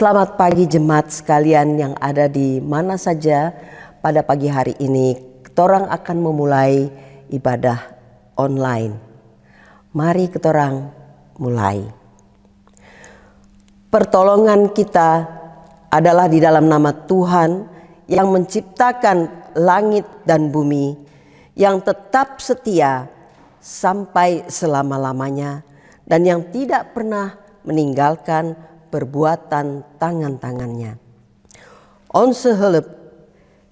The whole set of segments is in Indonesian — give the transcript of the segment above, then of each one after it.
Selamat pagi jemaat sekalian yang ada di mana saja. Pada pagi hari ini ketorang akan memulai ibadah online. Mari ketorang mulai. Pertolongan kita adalah di dalam nama Tuhan yang menciptakan langit dan bumi, yang tetap setia sampai selama-lamanya dan yang tidak pernah meninggalkan perbuatan tangan-tangannya. Onze hulp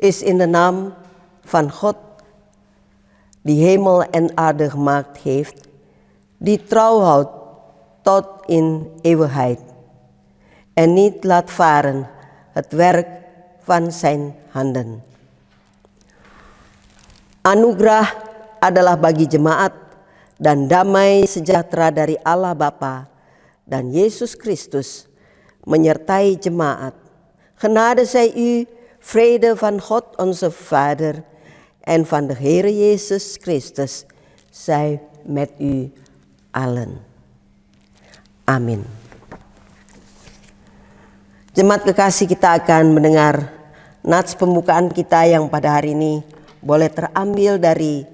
is in de naam van God, die hemel en aarde gemaakt heeft, die trouw houdt tot in eeuwigheid en niet laat varen het werk van zijn handen. Anugerah adalah bagi jemaat dan damai sejahtera dari Allah Bapa dan Yesus Kristus menyertai jemaat. Genade zij u, vrede van God onze Vader en van de Heere Jezus Christus zij met u allen. Amin. Jemaat kekasih, kita akan mendengar nats pembukaan kita yang pada hari ini boleh terambil dari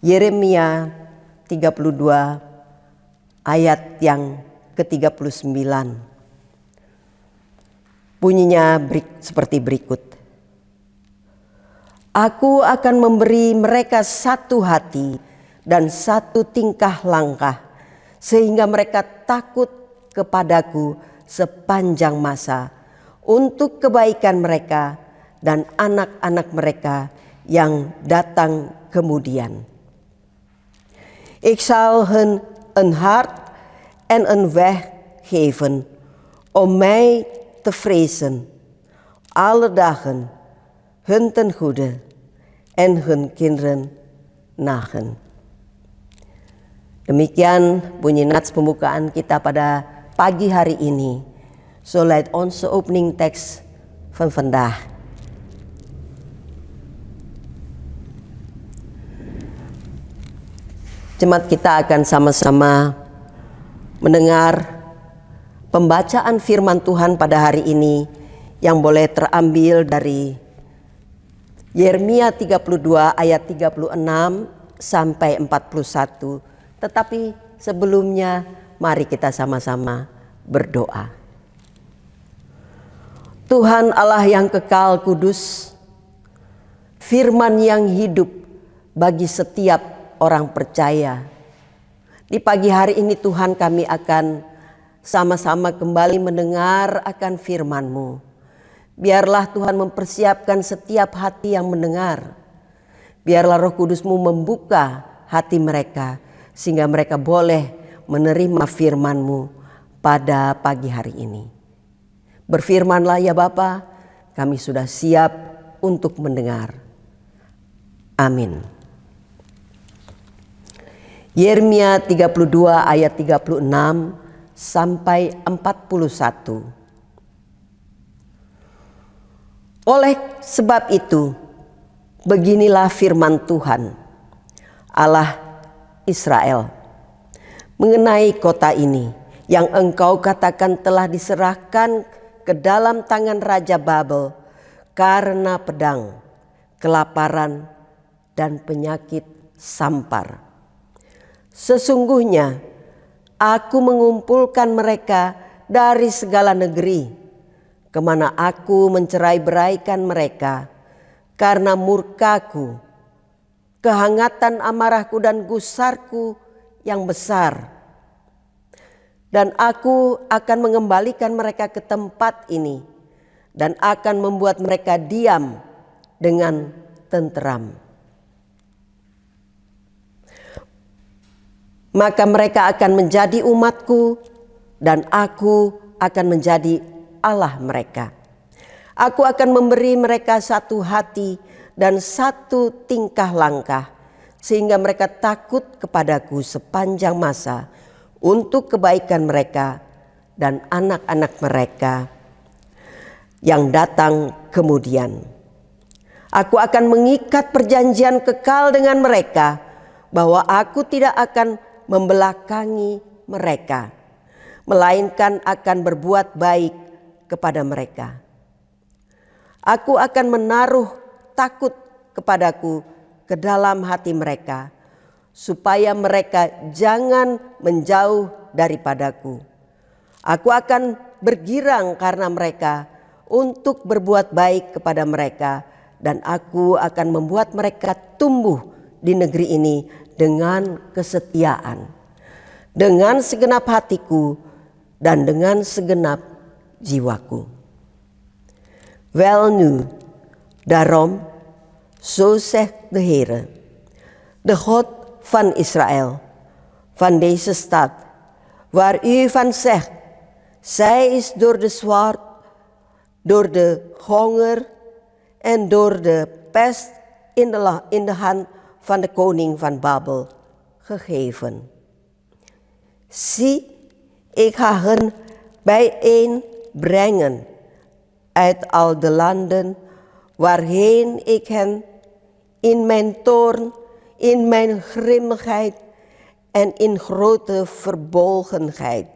Yeremia 32 ayat yang ke-39. Bunyinya seperti berikut. Aku akan memberi mereka satu hati dan satu tingkah langkah, sehingga mereka takut kepadaku sepanjang masa, untuk kebaikan mereka dan anak-anak mereka yang datang kemudian. Ik zal hun een hart en een weg geven om mij te vrezen, alle dagen, hun ten goede en hun kinderen nagen. Demikian bunyi nats pembukaan kita pada pagi hari ini. Zo luidt onze openingtekst van vandaag. Jemaat, kita akan sama-sama mendengar pembacaan firman Tuhan pada hari ini yang boleh terambil dari Yeremia 32 ayat 36 sampai 41. Tetapi sebelumnya mari kita sama-sama berdoa. Tuhan Allah yang kekal kudus, firman yang hidup bagi setiap orang percaya. Di pagi hari ini Tuhan, kami akan sama-sama kembali mendengar akan firman-Mu. Biarlah Tuhan mempersiapkan setiap hati yang mendengar. Biarlah Roh Kudus-Mu membuka hati mereka, sehingga mereka boleh menerima firman-Mu pada pagi hari ini. Berfirmanlah ya Bapa, kami sudah siap untuk mendengar. Amin. Yeremia 32 ayat 36 sampai 41. Oleh sebab itu, beginilah firman Tuhan, Allah Israel, mengenai kota ini yang engkau katakan telah diserahkan ke dalam tangan Raja Babel karena pedang, kelaparan, dan penyakit sampar. Sesungguhnya aku mengumpulkan mereka dari segala negeri, kemana aku mencerai-beraikan mereka, karena murkaku, kehangatan amarahku dan gusarku yang besar. Dan aku akan mengembalikan mereka ke tempat ini dan akan membuat mereka diam dengan tenteram. Maka mereka akan menjadi umatku dan aku akan menjadi Allah mereka. Aku akan memberi mereka satu hati dan satu tingkah langkah, sehingga mereka takut kepadaku sepanjang masa untuk kebaikan mereka dan anak-anak mereka yang datang kemudian. Aku akan mengikat perjanjian kekal dengan mereka, bahwa aku tidak akan membelakangi mereka, melainkan akan berbuat baik kepada mereka. Aku akan menaruh takut kepadaku ke dalam hati mereka, supaya mereka jangan menjauh daripadaku. Aku akan bergirang karena mereka untuk berbuat baik kepada mereka, dan aku akan membuat mereka tumbuh di negeri ini dengan kesetiaan, dengan segenap hatiku dan dengan segenap jiwaku. Welnu, daarom, zo zegt de Heere, de God van Israël, van deze stad, waar u van zegt, zij is door de zwaard, door de honger en door de pest in de hand van de koning van Babel gegeven. Zie, ik ga hen bijeen brengen uit al de landen waarheen ik hen in mijn toorn, in mijn grimmigheid en in grote verbolgenheid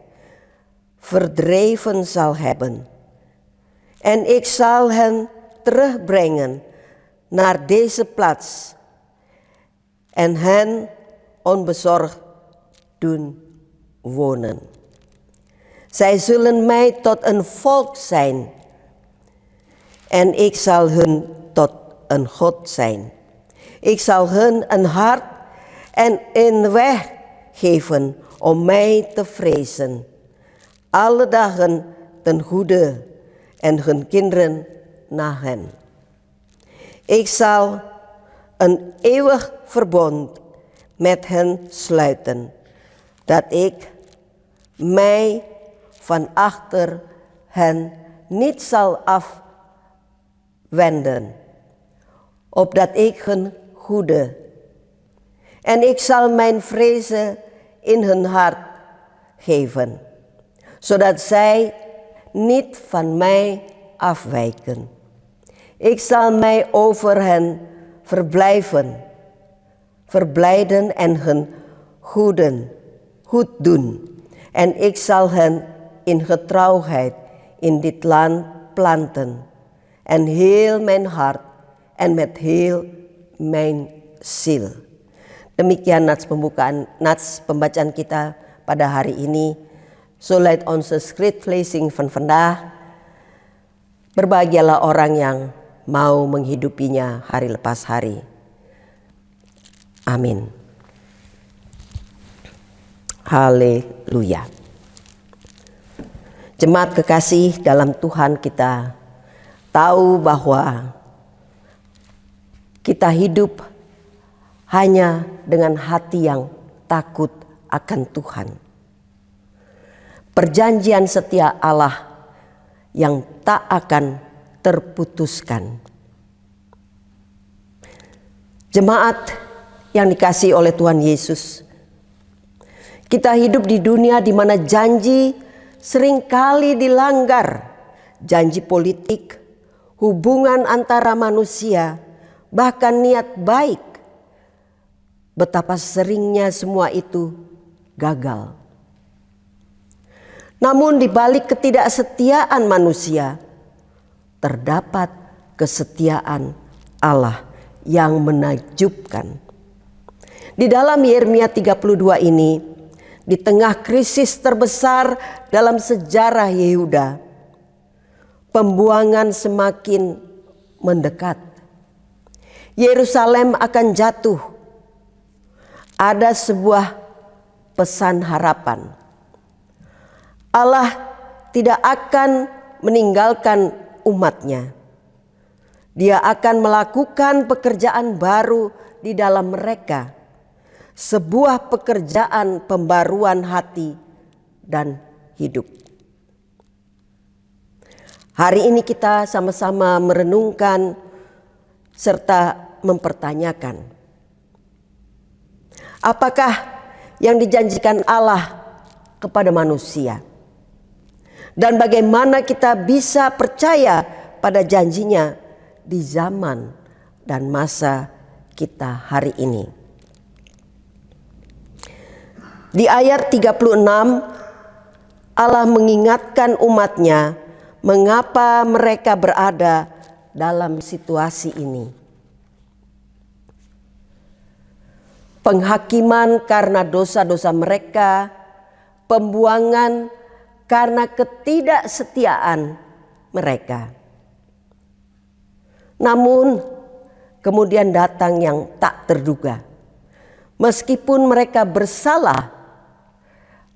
verdreven zal hebben. En ik zal hen terugbrengen naar deze plaats en hen onbezorgd doen wonen. Zij zullen mij tot een volk zijn en ik zal hun tot een God zijn. Ik zal hun een hart en een weg geven om mij te vrezen, alle dagen ten goede en hun kinderen na hen. Ik zal een eeuwig verbond met hen sluiten, dat ik mij van achter hen niet zal afwenden, opdat ik hun goede. En ik zal mijn vrezen in hun hart geven, zodat zij niet van mij afwijken. Ik zal mij over hen verblijden en hun goed doen. En ik zal hen in getrouwheid in dit land planten. En heel mijn hart en met heel mijn ziel. Demikian nats pembacaan kita pada hari ini. Zo luidt onze schriftlezing van vandaag. Berbahagialah orang yang mau menghidupinya hari lepas hari. Amin. Haleluya. Jemaat kekasih dalam Tuhan, kita tahu bahwa kita hidup hanya dengan hati yang takut akan Tuhan. Perjanjian setia Allah yang tak akan terputuskan. Jemaat yang dikasihi oleh Tuhan Yesus, kita hidup di dunia di mana janji seringkali dilanggar. Janji politik, hubungan antara manusia, bahkan niat baik. Betapa seringnya semua itu gagal. Namun di balik ketidaksetiaan manusia, terdapat kesetiaan Allah yang menakjubkan. Di dalam Yeremia 32 ini, di tengah krisis terbesar dalam sejarah Yehuda, pembuangan semakin mendekat. Yerusalem akan jatuh ada sebuah pesan harapan. Allah tidak akan meninggalkan umatnya. Dia akan melakukan pekerjaan baru di dalam mereka. Sebuah pekerjaan pembaruan hati dan hidup. Hari ini kita sama-sama merenungkan serta mempertanyakan. Apakah yang dijanjikan Allah kepada manusia? Dan bagaimana kita bisa percaya pada janjinya di zaman dan masa kita hari ini. Di ayat 36 Allah mengingatkan umatnya mengapa mereka berada dalam situasi ini. Penghakiman karena dosa-dosa mereka, pembuangan karena ketidaksetiaan mereka. Namun kemudian datang yang tak terduga. Meskipun mereka bersalah,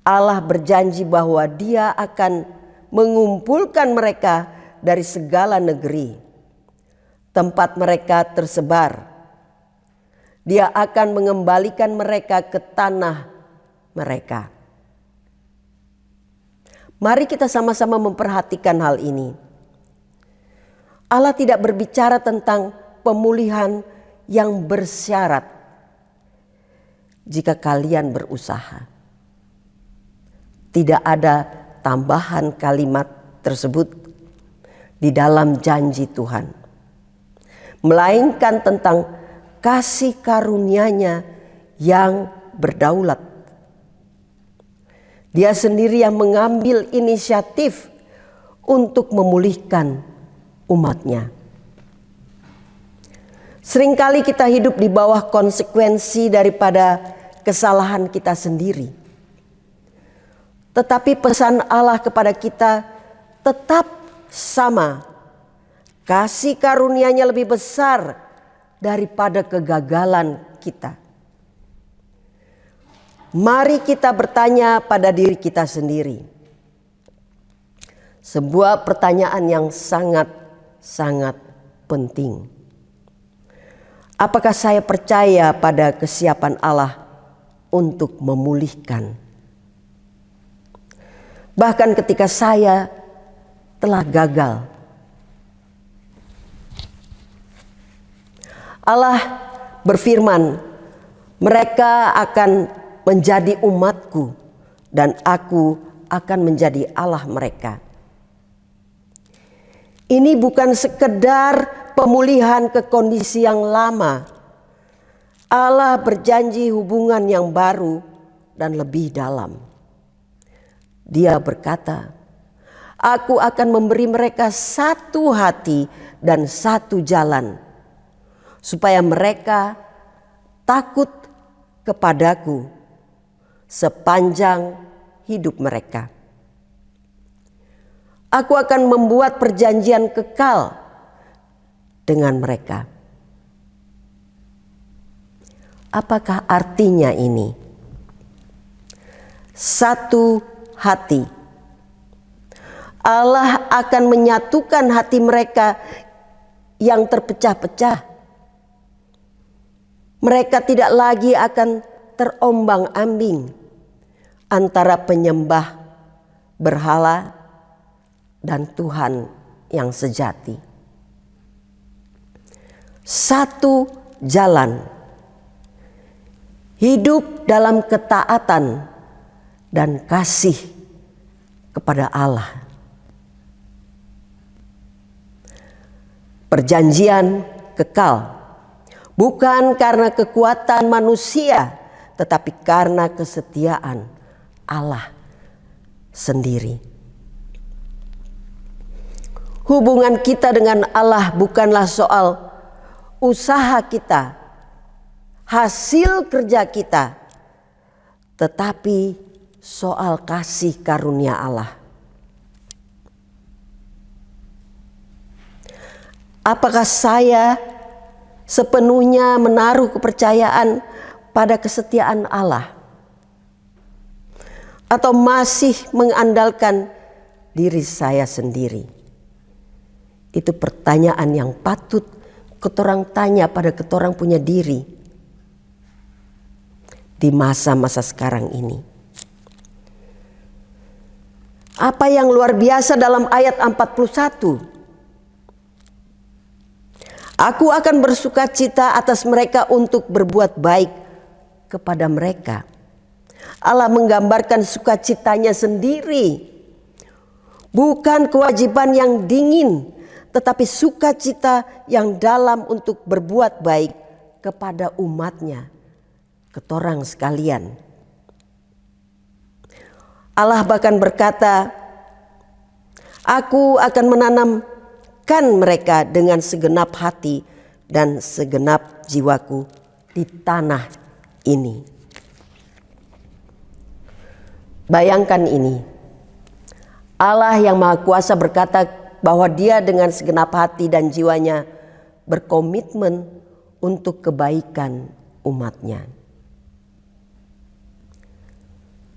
Allah berjanji bahwa Dia akan mengumpulkan mereka dari segala negeri, tempat mereka tersebar. Dia akan mengembalikan mereka ke tanah mereka. Mari kita sama-sama memperhatikan hal ini. Allah tidak berbicara tentang pemulihan yang bersyarat jika kalian berusaha. Tidak ada tambahan kalimat tersebut di dalam janji Tuhan. Melainkan tentang kasih karunia-Nya yang berdaulat. Dia sendiri yang mengambil inisiatif untuk memulihkan umatnya. Seringkali kita hidup di bawah konsekuensi daripada kesalahan kita sendiri. Tetapi pesan Allah kepada kita tetap sama. Kasih karunia-Nya lebih besar daripada kegagalan kita. Mari kita bertanya pada diri kita sendiri. Sebuah pertanyaan yang sangat penting. Apakah saya percaya pada kesiapan Allah untuk memulihkan? Bahkan ketika saya telah gagal. Allah berfirman, mereka akan menjadi umatku dan aku akan menjadi Allah mereka. Ini bukan sekedar pemulihan ke kondisi yang lama. Allah berjanji hubungan yang baru dan lebih dalam. Dia berkata, aku akan memberi mereka satu hati dan satu jalan, supaya mereka takut kepadaku sepanjang hidup mereka. Aku akan membuat perjanjian kekal dengan mereka. Apakah artinya ini? Satu hati. Allah akan menyatukan hati mereka yang terpecah-pecah. Mereka tidak lagi akan terombang-ambing antara penyembah berhala dan Tuhan yang sejati. Satu jalan. Hidup dalam ketaatan dan kasih kepada Allah. Perjanjian kekal. Bukan karena kekuatan manusia, tetapi karena kesetiaan Allah sendiri. Hubungan kita dengan Allah bukanlah soal usaha kita, hasil kerja kita, tetapi soal kasih karunia Allah. Apakah saya sepenuhnya menaruh kepercayaan pada kesetiaan Allah? Atau masih mengandalkan diri saya sendiri? Itu pertanyaan yang patut ketorang tanya pada ketorang punya diri di masa-masa sekarang ini. Apa yang luar biasa dalam ayat 41? Aku akan bersuka cita atas mereka untuk berbuat baik kepada mereka. Allah menggambarkan sukacitanya sendiri. Bukan kewajiban yang dingin, tetapi sukacita yang dalam untuk berbuat baik kepada umatnya, ketorang sekalian. Allah bahkan berkata, aku akan menanamkan mereka dengan segenap hati dan segenap jiwaku di tanah ini. Bayangkan ini, Allah yang Maha Kuasa berkata bahwa Dia dengan segenap hati dan jiwanya berkomitmen untuk kebaikan umatnya.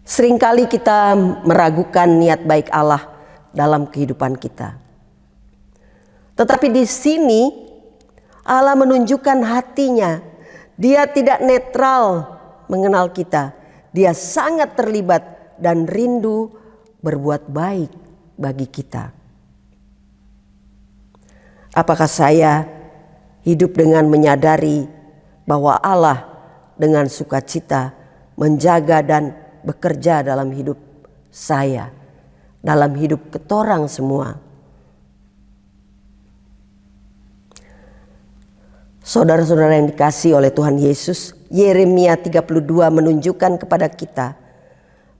Seringkali kita meragukan niat baik Allah dalam kehidupan kita. Tetapi di sini Allah menunjukkan hatinya. Dia tidak netral mengenal kita. Dia sangat terlibat dan rindu berbuat baik bagi kita. Apakah saya hidup dengan menyadari bahwa Allah dengan sukacita menjaga dan bekerja dalam hidup saya, dalam hidup ketorang semua? Saudara-saudara yang dikasihi oleh Tuhan Yesus, Yeremia 32 menunjukkan kepada kita,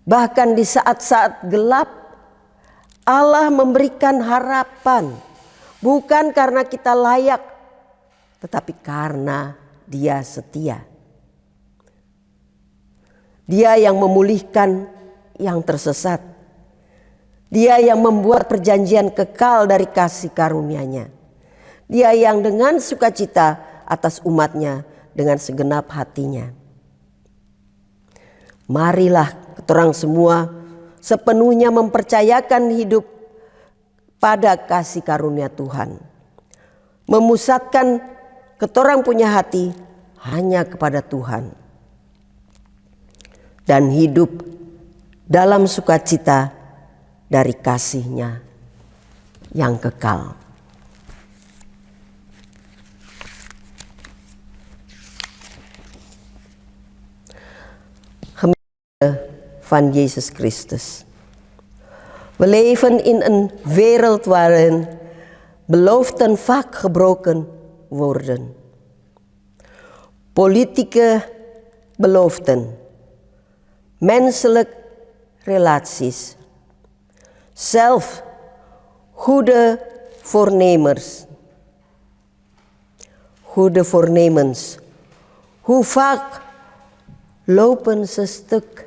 bahkan di saat-saat gelap, Allah memberikan harapan. Bukan karena kita layak, tetapi karena Dia setia. Dia yang memulihkan yang tersesat. Dia yang membuat perjanjian kekal dari kasih karunia-Nya. Dia yang dengan sukacita atas umatnya dengan segenap hatinya. Marilah ketorang semua sepenuhnya mempercayakan hidup pada kasih karunia Tuhan. Memusatkan ketorang punya hati hanya kepada Tuhan. Dan hidup dalam sukacita dari kasih-Nya yang kekal. Gemeente van Jezus Christus. We leven in een wereld waarin beloften vaak gebroken worden. Politieke beloften, menselijke relaties, zelf goede voornemens. Hoe vaak lopen ze stuk?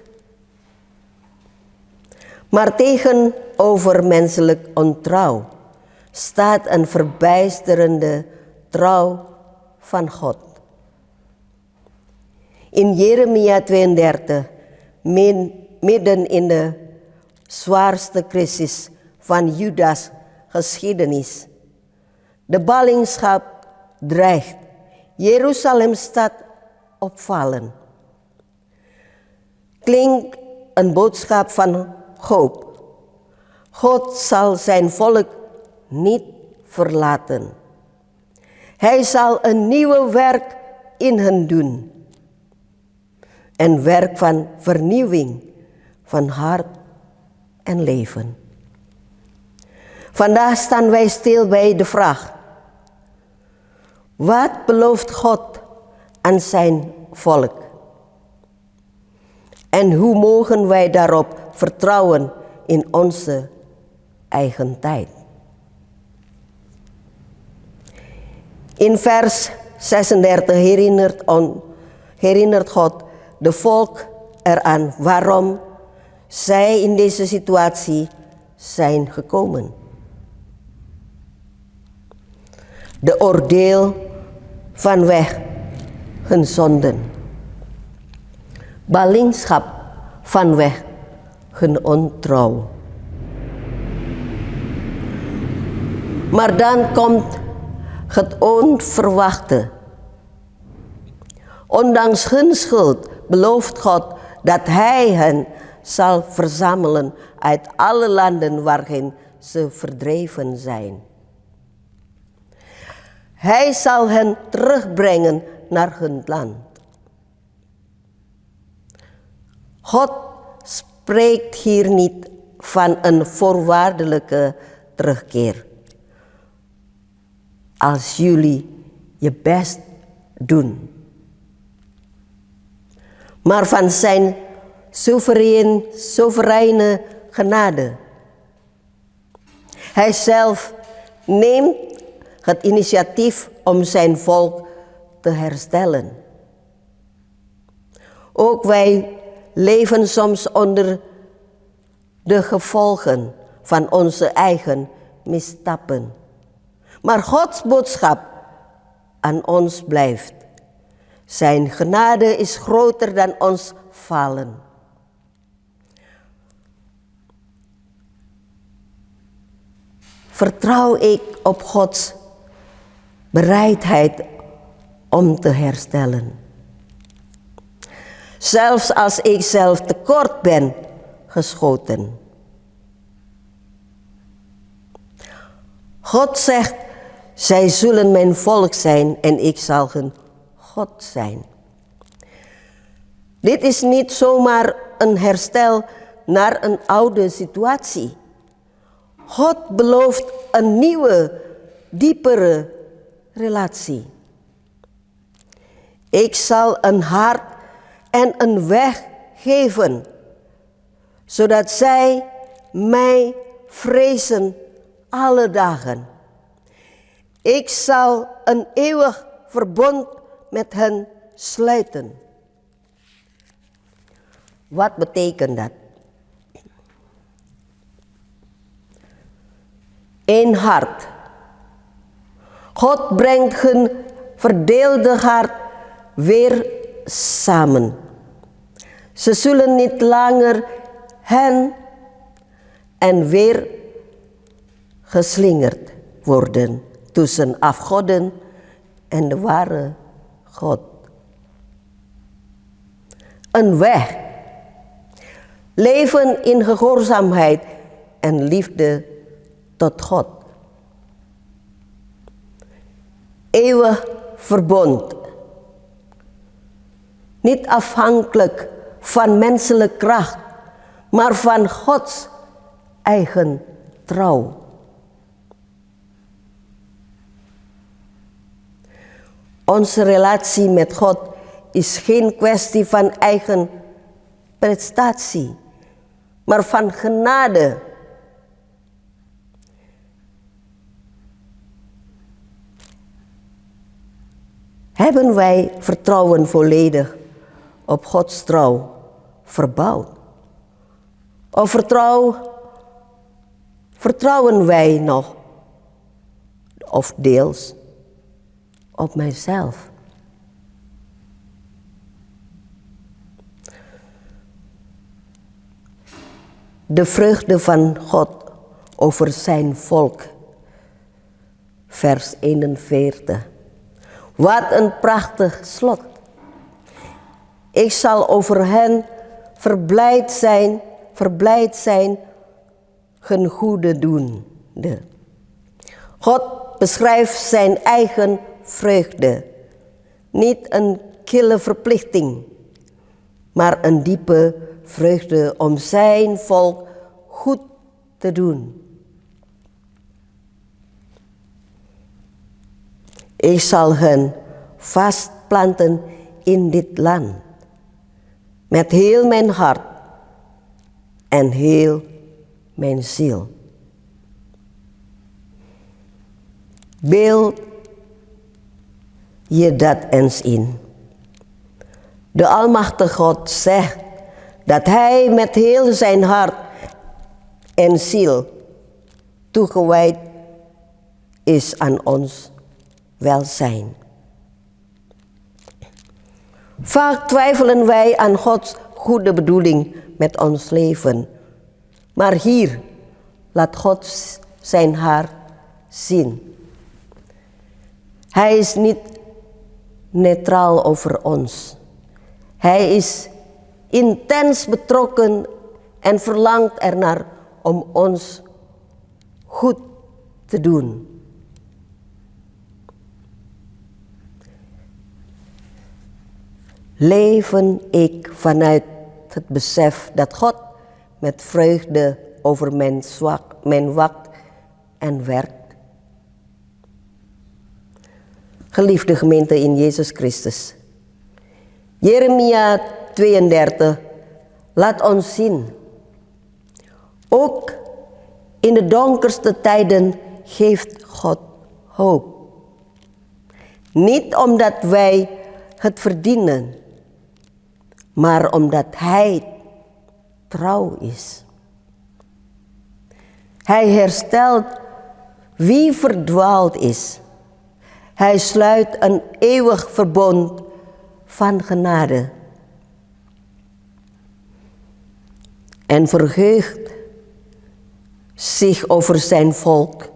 Maar tegenover menselijk ontrouw staat een verbijsterende trouw van God. In Jeremia 32, midden in de zwaarste crisis van Juda's geschiedenis. De ballingschap dreigt. Jeruzalem staat opvallen. Klinkt een boodschap van hoop. God zal zijn volk niet verlaten. Hij zal een nieuwe werk in hen doen. Een werk van vernieuwing van hart en leven. Vandaag staan wij stil bij de vraag: wat belooft God aan zijn volk? En hoe mogen wij daarop vertrouwen in onze eigen tijd? In vers 36 herinnert God de volk eraan waarom zij in deze situatie zijn gekomen. De oordeel vanwege hun zonden. ballingschap vanwege hun ontrouw. Maar dan komt het onverwachte. Ondanks hun schuld belooft God dat Hij hen zal verzamelen uit alle landen waarin ze verdreven zijn. Hij zal hen terugbrengen naar hun land. God spreekt hier niet van een voorwaardelijke terugkeer. Als jullie je best doen. Maar van zijn soevereine genade. Hij zelf neemt het initiatief om zijn volk te herstellen. Ook wij leven soms onder de gevolgen van onze eigen misstappen. Maar Gods boodschap aan ons blijft. Zijn genade is groter dan ons falen. Vertrouw ik op Gods bereidheid om te herstellen. Zelfs als ik zelf tekort ben geschoten. God zegt, zij zullen mijn volk zijn en ik zal hun God zijn. Dit is niet zomaar een herstel naar een oude situatie. God belooft een nieuwe, diepere relatie. Ik zal een hart en een weg geven, zodat zij mij vrezen alle dagen. Ik zal een eeuwig verbond met hen sluiten. Wat betekent dat? Eén hart. God brengt hun verdeelde hart weer samen. Ze zullen niet langer hen en weer geslingerd worden tussen afgoden en de ware God. Een weg. Leven in gehoorzaamheid en liefde tot God. Eeuwig verbond. Niet afhankelijk van menselijke kracht, maar van Gods eigen trouw. Onze relatie met God is geen kwestie van eigen prestatie, maar van genade. Hebben wij vertrouwen volledig op Gods trouw verbouwd? Of vertrouwen wij nog, of deels, op mijzelf? De vreugde van God over zijn volk. Vers 41. Wat een prachtig slot. Ik zal over hen verblijd zijn, hun goede doende. God beschrijft zijn eigen vreugde. Niet een kille verplichting, maar een diepe vreugde om zijn volk goed te doen. Ik zal hen vastplanten in dit land, met heel mijn hart en heel mijn ziel. Beeld je dat eens in. De Almachtige God zegt dat Hij met heel zijn hart en ziel toegewijd is aan ons welzijn. Vaak twijfelen wij aan Gods goede bedoeling met ons leven. Maar hier laat God zijn hart zien. Hij is niet neutraal over ons. Hij is intens betrokken en verlangt ernaar om ons goed te doen. Leven ik vanuit het besef dat God met vreugde over mijn wacht en werkt. Geliefde gemeente in Jezus Christus. Jeremia 32 laat ons zien. Ook in de donkerste tijden geeft God hoop. Niet omdat wij het verdienen, maar omdat Hij trouw is. Hij herstelt wie verdwaald is. Hij sluit een eeuwig verbond van genade. En verheugt zich over zijn volk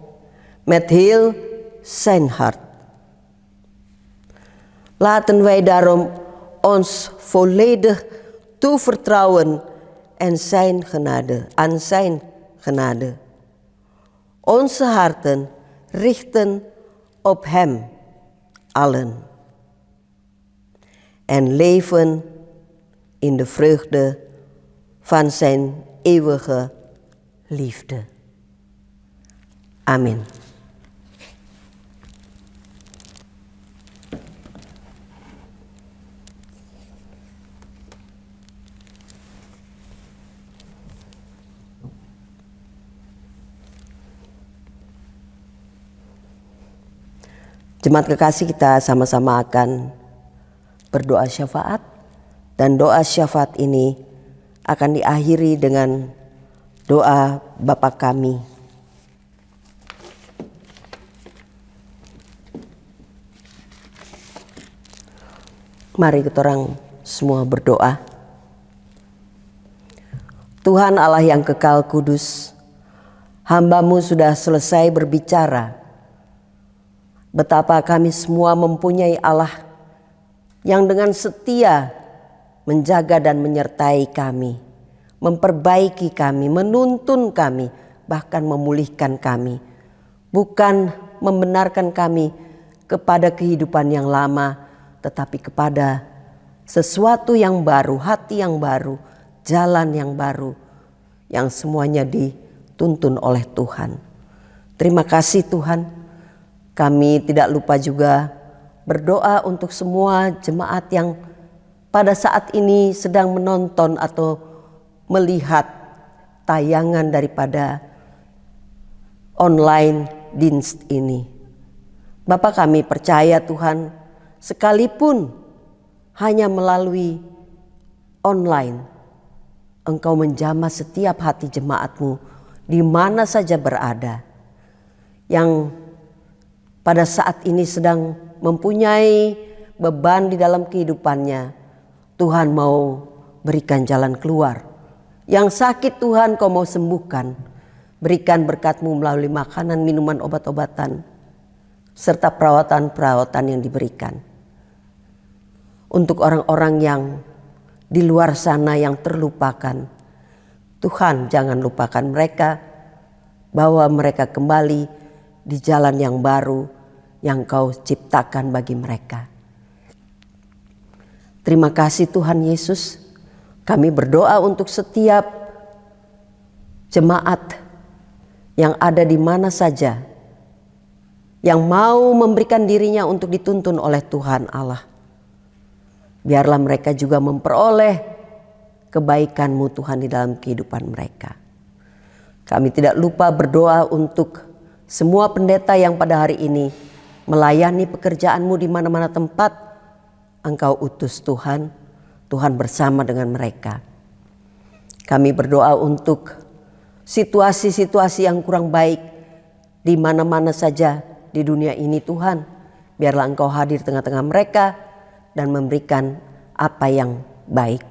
met heel zijn hart. Laten wij daarom ons volledig toevertrouwen aan zijn genade. Onze harten richten op Hem allen. En leven in de vreugde van zijn eeuwige liefde. Amen. Jemaat kekasih, kita sama-sama akan berdoa syafaat, dan doa syafaat ini akan diakhiri dengan doa Bapa kami. Mari kita orang semua berdoa. Tuhan Allah yang kekal kudus, hamba-Mu sudah selesai berbicara betapa kami semua mempunyai Allah yang dengan setia menjaga dan menyertai kami, memperbaiki kami, menuntun kami, bahkan memulihkan kami. Bukan membenarkan kami kepada kehidupan yang lama, tetapi kepada sesuatu yang baru, hati yang baru, jalan yang baru, yang semuanya dituntun oleh Tuhan. Terima kasih Tuhan. Kami tidak lupa juga berdoa untuk semua jemaat yang pada saat ini sedang menonton atau melihat tayangan daripada online dienst ini. Bapa, kami percaya Tuhan, sekalipun hanya melalui online, Engkau menjamah setiap hati jemaat-Mu di mana saja berada, yang pada saat ini sedang mempunyai beban di dalam kehidupannya. Tuhan mau berikan jalan keluar. Yang sakit Tuhan Kau mau sembuhkan. Berikan berkat-Mu melalui makanan, minuman, obat-obatan, serta perawatan-perawatan yang diberikan. Untuk orang-orang yang di luar sana yang terlupakan, Tuhan jangan lupakan mereka, bawa mereka kembali di jalan yang baru yang Kau ciptakan bagi mereka. Terima kasih Tuhan Yesus. Kami berdoa untuk setiap jemaat yang ada di mana saja, yang mau memberikan dirinya untuk dituntun oleh Tuhan Allah. Biarlah mereka juga memperoleh kebaikan-Mu Tuhan di dalam kehidupan mereka. Kami tidak lupa berdoa untuk semua pendeta yang pada hari ini melayani pekerjaan-Mu di mana-mana tempat Engkau utus Tuhan. Tuhan bersama dengan mereka. Kami berdoa untuk situasi-situasi yang kurang baik di mana-mana saja di dunia ini Tuhan. Biarlah Engkau hadir tengah-tengah mereka dan memberikan apa yang baik.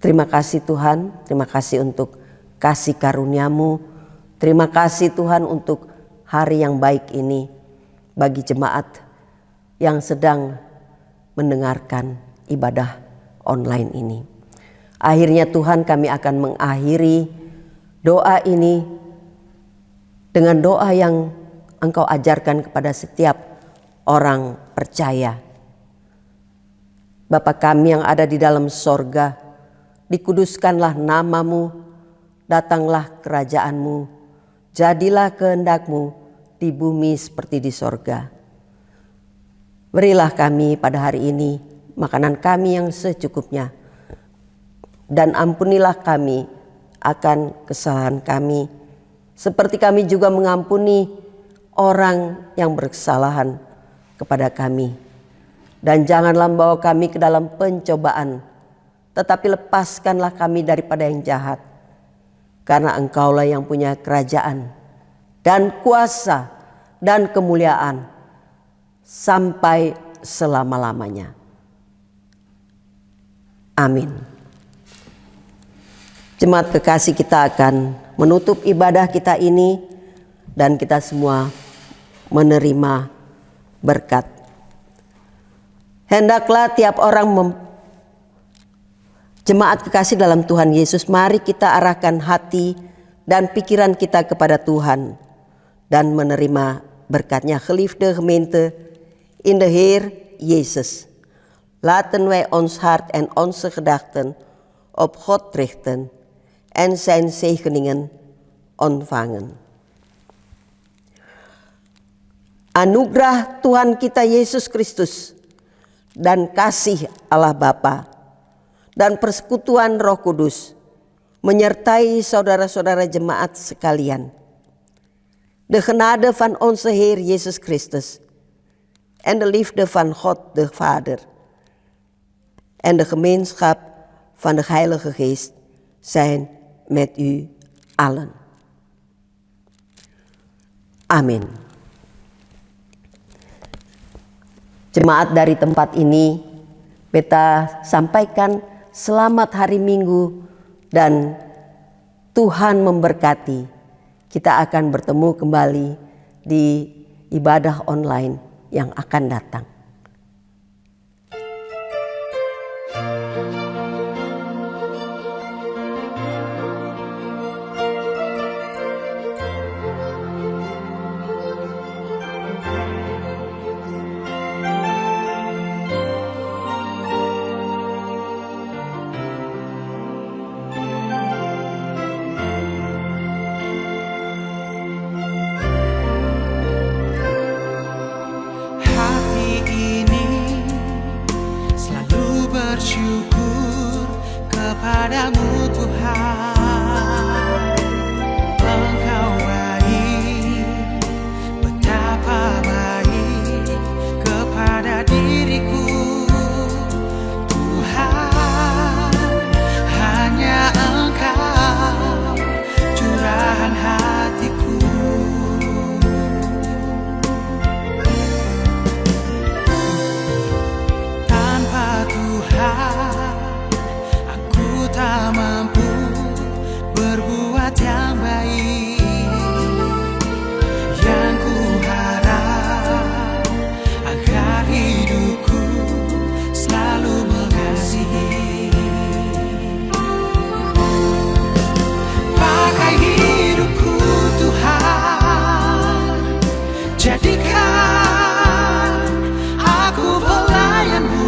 Terima kasih Tuhan, terima kasih untuk kasih karunia-Mu. Terima kasih Tuhan untuk hari yang baik ini bagi jemaat yang sedang mendengarkan ibadah online ini. Akhirnya Tuhan, kami akan mengakhiri doa ini dengan doa yang Engkau ajarkan kepada setiap orang percaya. Bapa kami yang ada di dalam sorga, dikuduskanlah nama-Mu, datanglah kerajaan-Mu, jadilah kehendak-Mu di bumi seperti di sorga. Berilah kami pada hari ini makanan kami yang secukupnya, dan ampunilah kami akan kesalahan kami, seperti kami juga mengampuni orang yang berkesalahan kepada kami. Dan janganlah membawa kami ke dalam pencobaan, tetapi lepaskanlah kami daripada yang jahat. Karena Engkaulah yang punya kerajaan dan kuasa dan kemuliaan sampai selama-lamanya. Amin. Jemaat kekasih, kita akan menutup ibadah kita ini dan kita semua menerima berkat. Hendaklah tiap orang jemaat kekasih dalam Tuhan Yesus, mari kita arahkan hati dan pikiran kita kepada Tuhan dan menerima berkat-Nya. Geliefde gemeente in de Heer Jezus, laten wij ons hart en onze gedachten op God richten en zijn zegeningen ontvangen. Anugerah Tuhan kita Yesus Kristus dan kasih Allah Bapa dan persekutuan Roh Kudus menyertai saudara-saudara jemaat sekalian. De genade van onze Heer Jezus Christus en de liefde van God de Vader en de gemeenschap van de Heilige Geest zijn met u allen. Amin. Jemaat dari tempat ini, beta sampaikan selamat hari Minggu dan Tuhan memberkati. Kita akan bertemu kembali di ibadah online yang akan datang. Bersyukur kepadamu Tuhan, Engkau baik, betapa baik kepada diriku. Tuhan, hanya Engkau curahan hatiku. Tanpa Tuhan aku tak mampu berbuat yang baik. Yang ku harap agar hidupku selalu mengasihi. Pakai hidupku Tuhan, jadikan aku pelayan-Mu.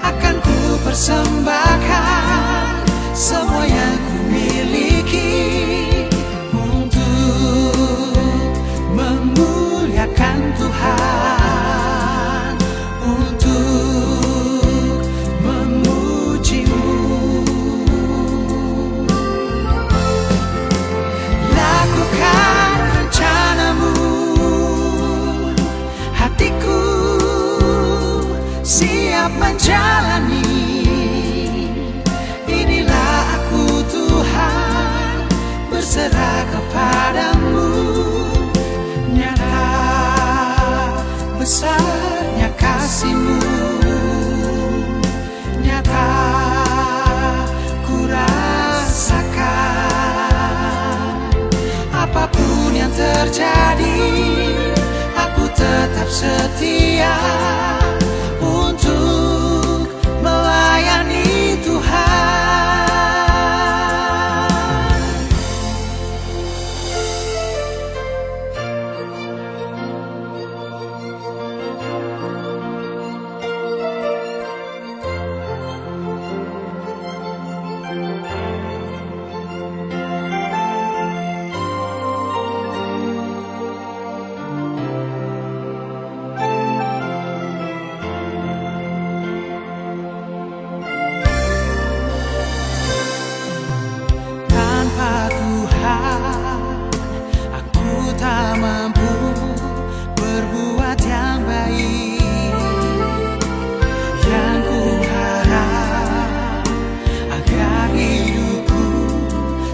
Akan ku persembahkan semua yang ku miliki untuk memuliakan Tuhan, untuk memuji-Mu. Lakukan rencana-Mu, hatiku siap menjalani. Inilah aku Tuhan, berserah kepadamu, nyata terjadi, aku tetap setia untuk melayani Tuhan. Tanpa Tuhan, aku tak mampu berbuat yang baik. Yang ku harap agar hidupku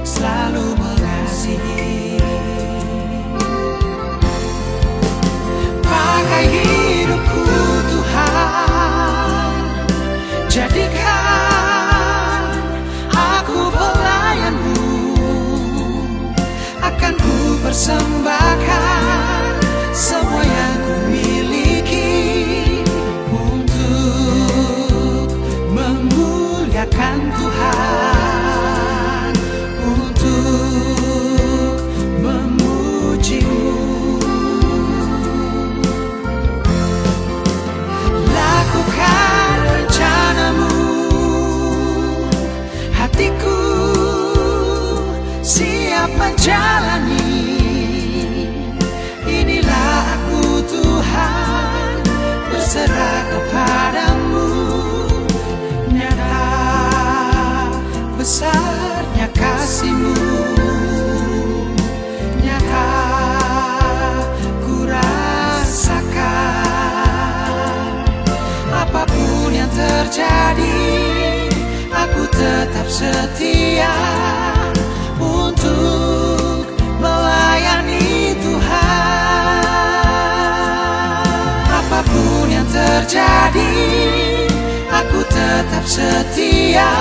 selalu mengasihi. Pakai hidupku Tuhan, jadikan aku pelayanmu. Akan ku persembahkan semua yang ku miliki untuk memuliakan Tuhan, untuk memuji-Mu. Lakukan rencana-Mu, hatiku siap menjalani. Inilah aku Tuhan, berserah kepadamu. Nyata besarnya kasih-Mu, nyata ku rasakan. Apapun yang terjadi, aku tetap setia untuk melayani Tuhan. Apapun yang terjadi, aku tetap setia